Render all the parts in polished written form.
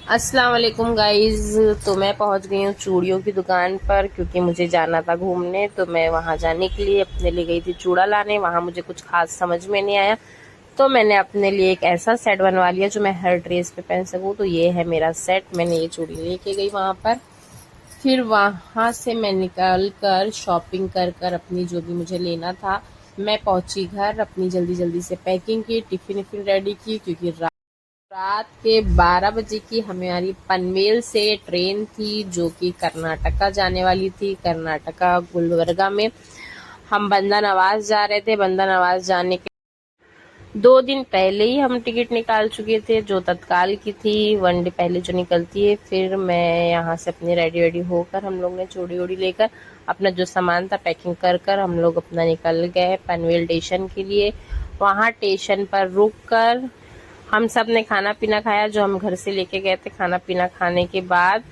अस्सलाम वालेकुम गाइस। तो मैं पहुंच गई हूँ चूड़ियों की दुकान पर क्योंकि मुझे जाना था घूमने। तो मैं वहां जाने के लिए अपने लिए गई थी चूड़ा लाने। वहां मुझे कुछ खास समझ में नहीं आया, तो मैंने अपने लिए एक ऐसा सेट बनवा लिया जो मैं हर ड्रेस पे पहन सकूँ। तो ये है मेरा सेट। मैंने ये चूड़ी लेके गई वहां पर। फिर वहां से मैं निकल कर शॉपिंग कर कर अपनी जो भी मुझे लेना था, मैं पहुंची घर। अपनी जल्दी जल्दी से पैकिंग की, टिफिन विफिन रेडी की, क्योंकि रात के 12 बजे की हमारी पनवेल से ट्रेन थी जो कि कर्नाटका जाने वाली थी। कर्नाटका गुलबर्गा में हम बंदा नवाज जा रहे थे। बंदा नवाज जाने के 2 दिन पहले ही हम टिकट निकाल चुके थे, जो तत्काल की थी, 1 डे पहले जो निकलती है। फिर मैं यहाँ से अपनी रेडी वेडी होकर हम लोग ने चूड़ी उड़ी लेकर अपना जो सामान था पैकिंग कर कर हम लोग अपना निकल गए पनवेल स्टेशन के लिए। वहाँ स्टेशन पर रुक कर हम सब ने खाना पीना खाया जो हम घर से लेके गए थे। खाना पीना खाने के बाद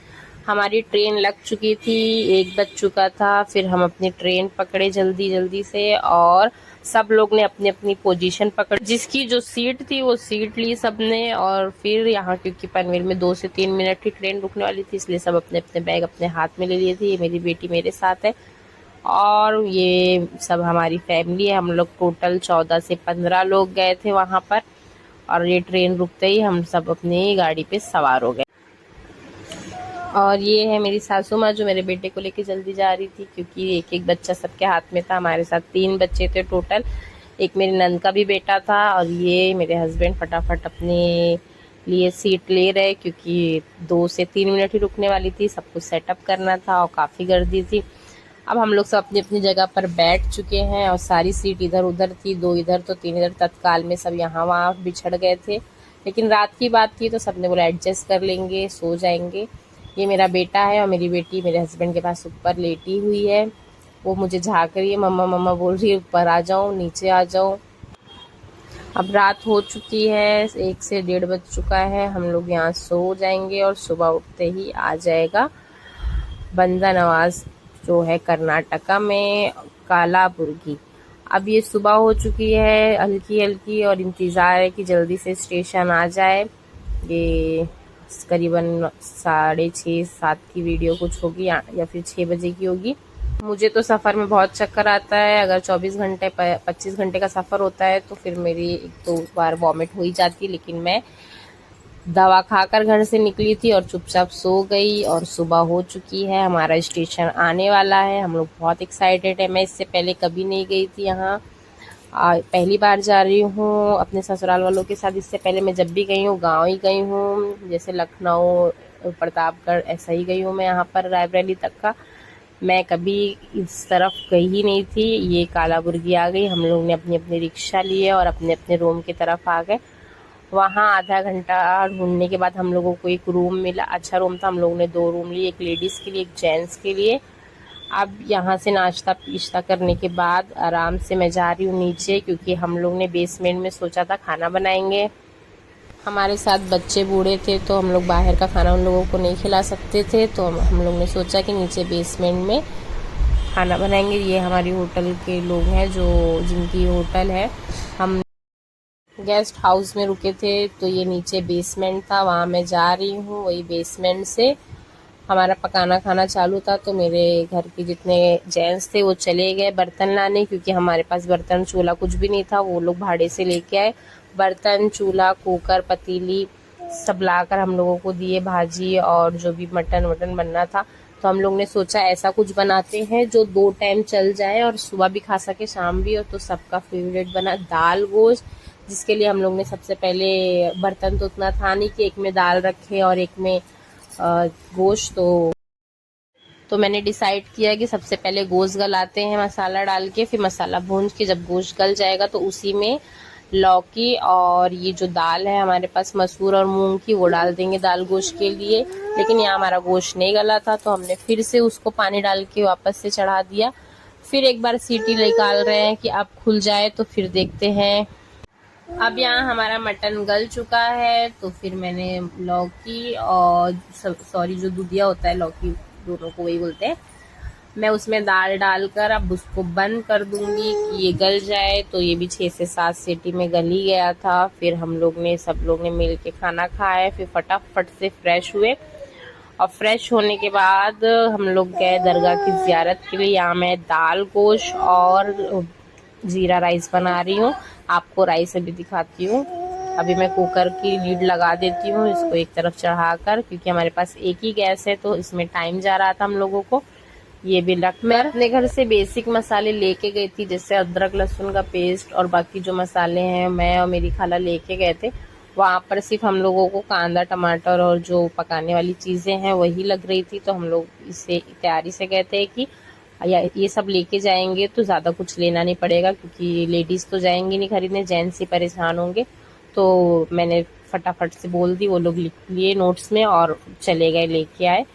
हमारी ट्रेन लग चुकी थी, 1 बज चुका था। फिर हम अपनी ट्रेन पकड़े जल्दी जल्दी से और सब लोग ने अपनी अपनी पोजीशन पकड़, जिसकी जो सीट थी वो सीट ली सबने। और फिर यहाँ क्योंकि पनवेल में 2 से 3 मिनट की ट्रेन रुकने वाली थी, इसलिए सब अपने अपने बैग अपने हाथ में ले लिए थे। ये मेरी बेटी मेरे साथ है और ये सब हमारी फैमिली है। हम लोग टोटल 14 से 15 लोग गए थे वहां पर। और ये ट्रेन रुकते ही हम सब अपनी गाड़ी पे सवार हो गए। और ये है मेरी सासू माँ जो मेरे बेटे को लेके जल्दी जा रही थी, क्योंकि एक एक बच्चा सबके हाथ में था। हमारे साथ 3 बच्चे थे टोटल। एक मेरी नंद का भी बेटा था। और ये मेरे हस्बैंड फटाफट अपने लिए सीट ले रहे, क्योंकि 2 से 3 मिनट ही रुकने वाली थी। सब कुछ सेटअप करना था और काफ़ी गर्दी थी। अब हम लोग सब अपनी अपनी जगह पर बैठ चुके हैं और सारी सीट इधर उधर थी, 2 इधर तो 3 इधर। तत्काल में सब यहाँ वहाँ बिछड़ गए थे, लेकिन रात की बात थी तो सबने बोला एडजस्ट कर लेंगे, सो जाएंगे। ये मेरा बेटा है और मेरी बेटी मेरे हस्बैंड के पास ऊपर लेटी हुई है। वो मुझे झाँक रही है, मम्मा मम्मा बोल रही है, ऊपर आ जाऊँ, नीचे आ जाऊँ। अब रात हो चुकी है, 1 से 1:30 बज चुका है। हम लोग यहाँ सो जाएंगे और सुबह उठते ही आ जाएगा बंदा नवाज जो है कर्नाटका में, कालाबुर्गी। अब ये सुबह हो चुकी है हल्की हल्की और इंतज़ार है कि जल्दी से स्टेशन आ जाए। ये करीबन 6:30-7 की वीडियो कुछ होगी या फिर 6 बजे की होगी। मुझे तो सफ़र में बहुत चक्कर आता है। अगर 25 घंटे का सफ़र होता है तो फिर मेरी 1-2 बार वॉमिट हो ही जाती है, लेकिन मैं दवा खाकर घर से निकली थी और चुपचाप सो गई। और सुबह हो चुकी है, हमारा स्टेशन आने वाला है। हम लोग बहुत एक्साइटेड है। मैं इससे पहले कभी नहीं गई थी यहाँ, पहली बार जा रही हूँ अपने ससुराल वालों के साथ। इससे पहले मैं जब भी गई हूँ गाँव ही गई हूँ, जैसे लखनऊ, प्रतापगढ़, ऐसा ही गई हूँ मैं। यहाँ पर रायबरेली तक का मैं कभी इस तरफ गई ही नहीं थी। ये कालाबुर्गी आ गई। हम लोग ने अपनी अपनी रिक्शा लिए और अपने अपने रूम की तरफ आ गए। वहाँ आधा घंटा ढूंढने के बाद हम लोगों को एक रूम मिला। अच्छा रूम था। हम लोगों ने 2 रूम लिए, एक लेडीज़ के लिए एक जेंट्स के लिए। अब यहाँ से नाश्ता पिश्ता करने के बाद आराम से मैं जा रही हूँ नीचे, क्योंकि हम लोग ने बेसमेंट में सोचा था खाना बनाएंगे। हमारे साथ बच्चे बूढ़े थे तो हम लोग बाहर का खाना उन लोगों को नहीं खिला सकते थे, तो हम लोग ने सोचा कि नीचे बेसमेंट में खाना बनाएंगे। ये हमारी होटल के लोग हैं जो जिनकी होटल है। हम गेस्ट हाउस में रुके थे तो ये नीचे बेसमेंट था, वहाँ मैं जा रही हूँ। वही बेसमेंट से हमारा पकाना खाना चालू था। तो मेरे घर के जितने जेंट्स थे वो चले गए बर्तन लाने, क्योंकि हमारे पास बर्तन चूल्हा कुछ भी नहीं था। वो लोग भाड़े से लेके आए बर्तन, चूल्हा, कुकर, पतीली सब लाकर हम लोगों को दिए। भाजी और जो भी मटन वटन बनना था, तो हम लोग ने सोचा ऐसा कुछ बनाते हैं जो 2 टाइम चल जाए और सुबह भी खा सके शाम भी। और तो सबका फेवरेट बना दाल गोश्त, जिसके लिए हम लोग ने सबसे पहले, बर्तन तो उतना था नहीं कि एक में दाल रखे और एक में गोश्त। तो मैंने डिसाइड किया कि सबसे पहले गोश्त गलाते हैं मसाला डाल के, फिर मसाला भून के जब गोश्त गल जाएगा तो उसी में लौकी और ये जो दाल है हमारे पास मसूर और मूंग की, वो डाल देंगे दाल गोश्त के लिए। लेकिन यहाँ हमारा गोश्त नहीं गला था तो हमने फिर से उसको पानी डाल के वापस से चढ़ा दिया। फिर एक बार सीटी निकाल रहे हैं कि अब खुल जाए तो फिर देखते हैं। अब यहाँ हमारा मटन गल चुका है तो फिर मैंने लौकी और जो दुधिया होता है, लौकी दोनों को वही बोलते हैं, मैं उसमें दाल डालकर अब उसको बंद कर दूंगी कि ये गल जाए। तो ये भी 6 से 7 सीटी में गल ही गया था। फिर सब लोग ने मिल के खाना खाया, फिर फटाफट से फ्रेश हुए। और फ्रेश होने के बाद हम लोग गए दरगाह की ज़ियारत के लिए। यहाँ मैं दाल गोश्त और ज़ीरा राइस बना रही हूँ। आपको राइस अभी दिखाती हूँ। अभी मैं कुकर की लीड लगा देती हूँ, इसको एक तरफ चढ़ाकर, क्योंकि हमारे पास एक ही गैस है तो इसमें टाइम जा रहा था हम लोगों को। ये भी मैं अपने घर से बेसिक मसाले लेके गई थी, जैसे अदरक लहसुन का पेस्ट और बाकी जो मसाले हैं मैं और मेरी खाला लेके गए थे। वहाँ पर सिर्फ हम लोगों को कांदा टमाटर और जो पकाने वाली चीज़ें हैं वही लग रही थी। तो हम लोग इसे तैयारी से गए थे कि या ये सब लेके जाएंगे तो ज़्यादा कुछ लेना नहीं पड़ेगा, क्योंकि लेडीज़ तो जाएंगी नहीं खरीदने, जेंट्स ही परेशान होंगे। तो मैंने फटाफट से बोल दी, वो लोग लिख लिए नोट्स में और चले गए लेके आए।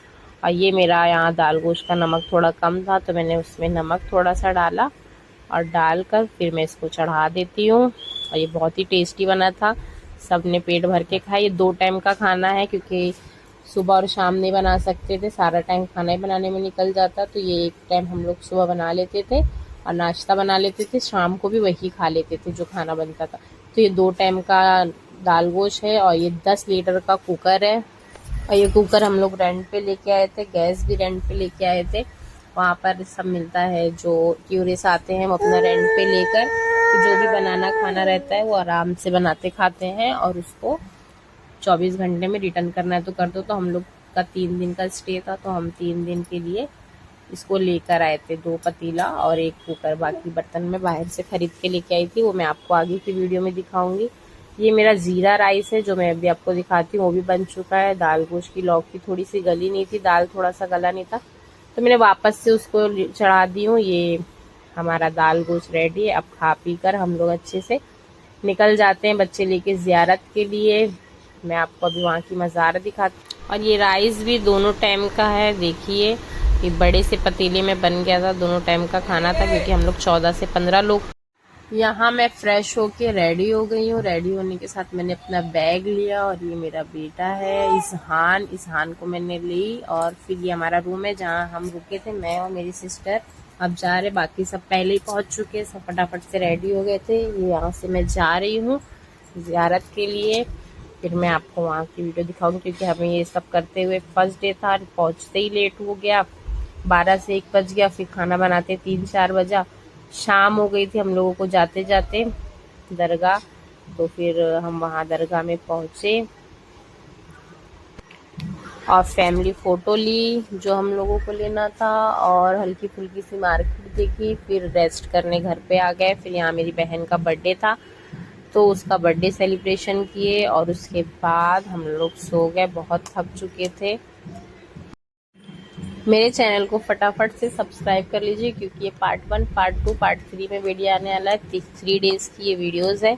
और ये मेरा यहाँ दाल गोश्त का नमक थोड़ा कम था तो मैंने उसमें नमक थोड़ा सा डाला और डालकर फिर मैं इसको चढ़ा देती हूँ। और ये बहुत ही टेस्टी बना था, सब ने पेट भर के खाया। ये 2 टाइम का खाना है, क्योंकि सुबह और शाम नहीं बना सकते थे, सारा टाइम खाना ही बनाने में निकल जाता। तो ये एक टाइम हम लोग सुबह बना लेते थे और नाश्ता बना लेते थे, शाम को भी वही खा लेते थे जो खाना बनता था। तो ये 2 टाइम का दाल गोश्त है। और ये 10 लीटर का कुकर है। और ये कुकर हम लोग रेंट पे लेके आए थे, गैस भी रेंट पे लेके आए थे। वहाँ पर सब मिलता है, जो टूरिस्ट आते हैं वो अपना रेंट पे लेकर तो जो भी बनाना खाना रहता है वो आराम से बनाते खाते हैं। और उसको 24 घंटे में रिटर्न करना है तो कर दो। तो हम लोग का 3 दिन का स्टे था, तो हम 3 दिन के लिए इसको लेकर आए थे। 2 पतीला और 1 कुकर, बाकी बर्तन मैं बाहर से खरीद के लेके आई थी, वो मैं आपको आगे की वीडियो में दिखाऊंगी। ये मेरा ज़ीरा राइस है जो मैं अभी आपको दिखाती हूँ, वो भी बन चुका है। दाल गोश्त की लौकी थोड़ी सी गली नहीं थी, दाल थोड़ा सा गला नहीं था, तो मैंने वापस से उसको चढ़ा दी हूँ। ये हमारा दाल गोश्त रेडी है। अब खा पी कर हम लोग अच्छे से निकल जाते हैं बच्चे लेके ज़ियारत के लिए। मैं आपको अभी वहाँ की मज़ार दिखाती हूँ। और ये राइस भी दोनों टाइम का है, देखिए ये बड़े से पतीले में बन गया था, दोनों टाइम का खाना था, क्योंकि हम लोग 14 से 15 लोग। यहाँ मैं फ्रेश होके रेडी हो गई हूँ। रेडी होने के साथ मैंने अपना बैग लिया और ये मेरा बेटा है इसहान को मैंने ली। और फिर ये हमारा रूम है जहाँ हम रुके थे, मैं और मेरी सिस्टर। अब जा रहे, बाकी सब पहले ही पहुँच चुके, सब फटाफट से रेडी हो गए थे। ये यहाँ से मैं जा रही हूँ ज़ियारत के लिए। फिर मैं आपको वहाँ की वीडियो दिखाऊंगी, क्योंकि हमें ये सब करते हुए फर्स्ट डे था, पहुँचते ही लेट हो गया, 12 से 1 बज गया। फिर खाना बनाते 3-4 बजा, शाम हो गई थी हम लोगों को जाते जाते दरगाह। तो फिर हम वहाँ दरगाह में पहुँचे और फैमिली फ़ोटो ली जो हम लोगों को लेना था, और हल्की फुल्की सी मार्केट देखी। फिर रेस्ट करने घर पे आ गए। फिर यहाँ मेरी बहन का बर्थडे था तो उसका बर्थडे सेलिब्रेशन किए, और उसके बाद हम लोग सो गए, बहुत थक चुके थे। मेरे चैनल को फटाफट से सब्सक्राइब कर लीजिए, क्योंकि ये पार्ट 1, पार्ट 2, पार्ट 3 में वीडियो आने वाला है। 3 डेज़ की ये वीडियोज़ है।